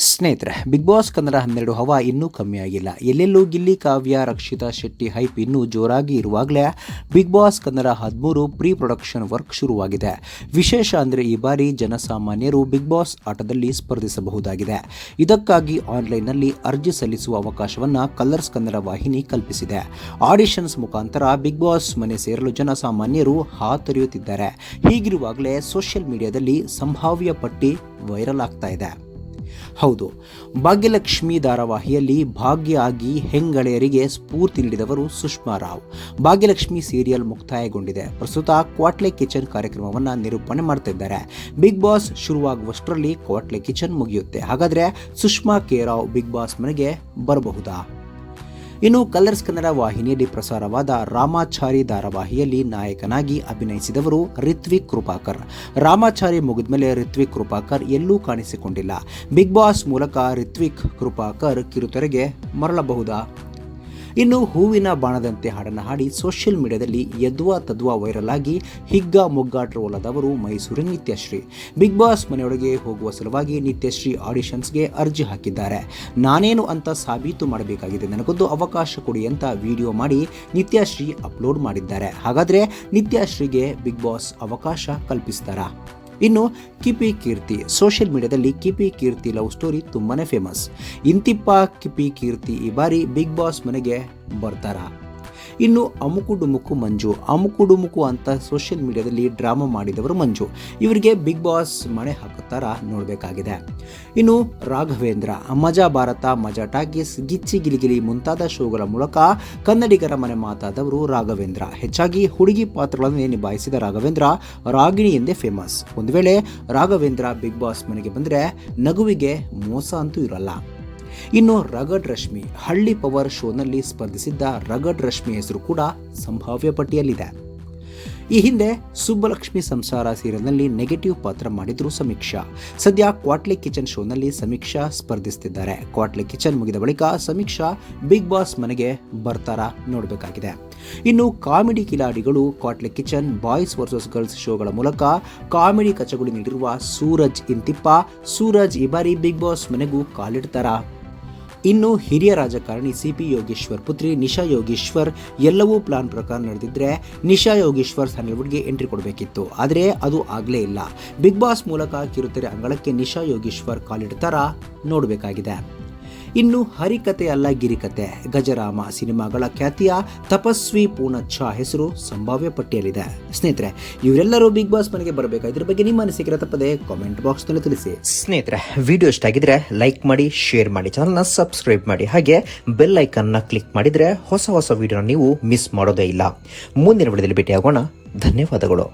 ಸ್ನೇಹಿತರೆ, big Boss Kannada 12 ಹವಾ ಇನ್ನೂ ಕಮ್ಮಿಯಾಗಿಲ್ಲ. ಎಲ್ಲೆಲ್ಲೂ ಗಿಲ್ಲಿ, ಕಾವ್ಯ, ರಕ್ಷಿತಾ ಶೆಟ್ಟಿ ಹೈಪ್ ಇನ್ನೂ ಜೋರಾಗಿ ಇರುವಾಗಲೇ Bigg Boss Kannada 13 pre production work ಶುರುವಾಗಿದೆ. ವಿಶೇಷ ಅಂದರೆ ಈ ಬಾರಿ ಜನಸಾಮಾನ್ಯರು ಬಿಗ್ ಬಾಸ್ ಆಟದಲ್ಲಿ ಸ್ಪರ್ಧಿಸಬಹುದಾಗಿದೆ. ಇದಕ್ಕಾಗಿ ಆನ್ಲೈನ್ನಲ್ಲಿ ಅರ್ಜಿ ಸಲ್ಲಿಸುವ ಅವಕಾಶವನ್ನು ಕಲರ್ಸ್ ಕನ್ನಡ ವಾಹಿನಿ ಕಲ್ಪಿಸಿದೆ. ಆಡಿಷನ್ಸ್ ಮುಖಾಂತರ ಬಿಗ್ ಬಾಸ್ ಮನೆ ಸೇರಲು ಜನಸಾಮಾನ್ಯರು ಹಾತೊರೆಯುತ್ತಿದ್ದಾರೆ. ಹೀಗಿರುವಾಗಲೇ ಸೋಷಿಯಲ್ ಮೀಡಿಯಾದಲ್ಲಿ ಸಂಭಾವ್ಯ ಪಟ್ಟಿ ವೈರಲ್ ಆಗ್ತಾ ಇದೆ. ಹೌದು, ಭಾಗ್ಯಲಕ್ಷ್ಮಿ ಧಾರಾವಾಹಿಯಲ್ಲಿ ಭಾಗ್ಯ ಆಗಿ ಹೆಂಗಳೆಯರಿಗೆ ಸ್ಫೂರ್ತಿ ನೀಡಿದವರು ಸುಷ್ಮಾ ರಾವ್. ಭಾಗ್ಯಲಕ್ಷ್ಮಿ ಸೀರಿಯಲ್ ಮುಕ್ತಾಯಗೊಂಡಿದೆ. ಪ್ರಸ್ತುತ ಕ್ವಾಟ್ಲೆ ಕಿಚನ್ ಕಾರ್ಯಕ್ರಮವನ್ನು ನಿರೂಪಣೆ ಮಾಡ್ತಿದ್ದಾರೆ. ಬಿಗ್ ಬಾಸ್ ಶುರುವಾಗುವಷ್ಟರಲ್ಲಿ ಕ್ವಾಟ್ಲೆ ಕಿಚನ್ ಮುಗಿಯುತ್ತೆ. ಹಾಗಾದರೆ Sushma K Rao Bigg Boss ಮನೆಗೆ ಬರಬಹುದಾ? ಇನ್ನು ಕಲರ್ಸ್ ಕನ್ನಡ ವಾಹಿನಿಯಲ್ಲಿ ಪ್ರಸಾರವಾದ ರಾಮಾಚಾರಿ ಧಾರಾವಾಹಿಯಲ್ಲಿ ನಾಯಕನಾಗಿ ಅಭಿನಯಿಸಿದವರು ರಿತ್ವಿಕ್ ಕೃಪಾಕರ್. ರಾಮಾಚಾರಿ ಮುಗಿದ ಮೇಲೆ ರಿತ್ವಿಕ್ ಕೃಪಾಕರ್ ಎಲ್ಲೂ ಕಾಣಿಸಿಕೊಂಡಿಲ್ಲ. ಬಿಗ್ ಬಾಸ್ ಮೂಲಕ ರಿತ್ವಿಕ್ ಕೃಪಾಕರ್ ಕಿರುತೆರೆಗೆ ಮರಳಬಹುದಾ? ಇನ್ನು ಹೂವಿನ ಬಾಣದಂತೆ ಹಾಡನ್ನು ಹಾಡಿ ಸೋಷಿಯಲ್ ಮೀಡಿಯಾದಲ್ಲಿ ಯದ್ವಾ ತದ್ವಾ ವೈರಲ್ ಆಗಿ ಹಿಗ್ಗ ಮೊಗ್ಗ ಟ್ರೋಲ್ ಆದವರು ಮೈಸೂರಿನ ನಿತ್ಯಶ್ರೀ. ಬಿಗ್ ಬಾಸ್ ಮನೆಯೊಳಗೆ ಹೋಗುವ ಸಲುವಾಗಿ ನಿತ್ಯಶ್ರೀ ಆಡಿಷನ್ಸ್ಗೆ ಅರ್ಜಿ ಹಾಕಿದ್ದಾರೆ. ನಾನೇನು ಅಂತ ಸಾಬೀತು ಮಾಡಬೇಕಾಗಿದೆ, ನನಗೊಂದು ಅವಕಾಶ ಕೊಡಿ ಅಂತ ವಿಡಿಯೋ ಮಾಡಿ ನಿತ್ಯಶ್ರೀ ಅಪ್ಲೋಡ್ ಮಾಡಿದ್ದಾರೆ. ಹಾಗಾದರೆ ನಿತ್ಯಶ್ರೀಗೆ ಬಿಗ್ ಬಾಸ್ ಅವಕಾಶ ಕಲ್ಪಿಸ್ತಾರಾ? ಇನ್ನು ಕಿಪಿ ಕೀರ್ತಿ. ಸೋಷಿಯಲ್ ಮೀಡಿಯಾದಲ್ಲಿ ಕಿಪಿ ಕೀರ್ತಿ ಲವ್ ಸ್ಟೋರಿ ತುಂಬಾನೇ ಫೇಮಸ್. ಇಂತಿಪ್ಪ ಕಿಪಿ ಕೀರ್ತಿ ಈ ಬಾರಿ ಬಿಗ್ ಬಾಸ್ ಮನೆಗೆ ಬರ್ತಾರಾ? ಇನ್ನು ಅಮುಕು ಡುಮುಕು ಅಂತ ಸೋಷಿಯಲ್ ಮೀಡಿಯಾದಲ್ಲಿ ಡ್ರಾಮಾ ಮಾಡಿದವರು ಮಂಜು. ಇವರಿಗೆ ಬಿಗ್ ಬಾಸ್ ಮಣೆ ಹಾಕುತ್ತಾರಾ ನೋಡಬೇಕಾಗಿದೆ. ಇನ್ನು ರಾಘವೇಂದ್ರ ಮಜಾ ಭಾರತ, ಮಜಾ ಟಾಕೀಸ್, ಗಿಚ್ಚಿ ಗಿಲಿಗಿಲಿ ಮುಂತಾದ ಶೋಗಳ ಮೂಲಕ ಕನ್ನಡಿಗರ ಮನೆ ಮಾತಾದವರು ರಾಘವೇಂದ್ರ. ಹೆಚ್ಚಾಗಿ ಹುಡುಗಿ ಪಾತ್ರಗಳನ್ನು ನಿಭಾಯಿಸಿದ ರಾಘವೇಂದ್ರ ರಾಗಿಣಿ ಎಂದೇ ಫೇಮಸ್. ಒಂದು ವೇಳೆ ರಾಘವೇಂದ್ರ ಬಿಗ್ ಬಾಸ್ ಮನೆಗೆ ಬಂದರೆ ನಗುವಿಗೆ ಮೋಸ ಅಂತೂ ಇರಲ್ಲ. ಇನ್ನು ರಗಡ್ ರಶ್ಮಿ. ಹಳ್ಳಿ ಪವರ್ ಶೋನಲ್ಲಿ ಸ್ಪರ್ಧಿಸಿದ್ದ ರಗಡ್ ರಶ್ಮಿ ಹೆಸರು ಕೂಡ ಸಂಭಾವ್ಯ ಪಟ್ಟಿಯಲ್ಲಿದೆ. ಈ ಹಿಂದೆ ಸುಬ್ಬಲಕ್ಷ್ಮಿ ಸಂಸಾರ ಸೀರಿಯಲ್ನಲ್ಲಿ ನೆಗೆಟಿವ್ ಪಾತ್ರ ಮಾಡಿದ್ರು ಸಮೀಕ್ಷಾ. ಸದ್ಯ ಕ್ವಾಟ್ಲೆ ಕಿಚನ್ ಶೋನಲ್ಲಿ ಸಮೀಕ್ಷಾ ಸ್ಪರ್ಧಿಸುತ್ತಿದ್ದಾರೆ. ಕ್ವಾಟ್ಲೆ ಕಿಚನ್ ಮುಗಿದ ಬಳಿಕ ಸಮೀಕ್ಷಾ ಬಿಗ್ ಬಾಸ್ ಮನೆಗೆ ಬರ್ತಾರಾ ನೋಡಬೇಕಾಗಿದೆ. ಇನ್ನು ಕಾಮಿಡಿ ಕಿಲಾಡಿಗಳು Kwatle kitchen, boys versus girls ಶೋಗಳ ಮೂಲಕ ಕಾಮಿಡಿ ಕಚಗುಳಿ ನೀಡಿರುವ ಸೂರಜ್ ಇಂತಿಪ್ಪ. ಸೂರಜ್ ಈ ಬಾರಿ ಬಿಗ್ ಬಾಸ್ ಮನೆಗೂ ಕಾಲಿಡ್ತಾರಾ? ಇನ್ನು ಹಿರಿಯ ರಾಜಕಾರಣಿ ಸಿಪಿ ಯೋಗೇಶ್ವರ್ ಪುತ್ರಿ ನಿಶಾ ಯೋಗೇಶ್ವರ್. ಎಲ್ಲವೂ ಪ್ಲಾನ್ ಪ್ರಕಾರ ನಡೆದಿದ್ರೆ ನಿಶಾ ಯೋಗೇಶ್ವರ್ ಸ್ಯಾಂಡಲ್ವುಡ್ಗೆ ಎಂಟ್ರಿ ಕೊಡಬೇಕಿತ್ತು. ಆದರೆ ಅದು ಆಗಲೇ ಇಲ್ಲ. ಬಿಗ್ ಬಾಸ್ ಮೂಲಕ ಕಿರುತೆರೆ ಅಂಗಳಕ್ಕೆ ನಿಶಾ ಯೋಗೇಶ್ವರ್ ಕಾಲಿಡ್ತಾರಾ ನೋಡಬೇಕಾಗಿದೆ. ಇನ್ನು ಹರಿಕತೆ ಅಲ್ಲ ಗಿರಿಕತೆ. ಗಜರಾಮ ಸಿನಿಮಾಗಳ ಖ್ಯಾತಿಯ ತಪಸ್ವಿ ಪೂರ್ಣಚ್ಚ ಹೆಸರು ಸಂಭಾವ್ಯ ಪಟ್ಟಿಯಲ್ಲಿದೆ. ಸ್ನೇಹಿತರೆ, ಇವರೆಲ್ಲರೂ ಬಿಗ್ ಬಾಸ್ ಮನೆಗೆ ಬರಬೇಕಾ? ಇದ್ರ ಬಗ್ಗೆ ನಿಮ್ಮ ಅನಿಸಿಕೆ ತಪ್ಪದೆ ಕಾಮೆಂಟ್ ಬಾಕ್ಸ್ ನಲ್ಲಿ ತಿಳಿಸಿ. ಸ್ನೇಹಿತರೆ, ವಿಡಿಯೋ ಇಷ್ಟ ಆಗಿದ್ರೆ ಲೈಕ್ ಮಾಡಿ, ಶೇರ್ ಮಾಡಿ, ಚಾನಲ್ನ ಸಬ್ಸ್ಕ್ರೈಬ್ ಮಾಡಿ. ಹಾಗೆ ಬೆಲ್ ಐಕನ್ ನ ಕ್ಲಿಕ್ ಮಾಡಿದ್ರೆ ಹೊಸ ವಿಡಿಯೋನ ನೀವು ಮಿಸ್ ಮಾಡೋದೇ ಇಲ್ಲ. ಮುಂದಿನ ವಿಡಿಯೋದಲ್ಲಿ ಭೇಟಿಯಾಗೋಣ. ಧನ್ಯವಾದಗಳು.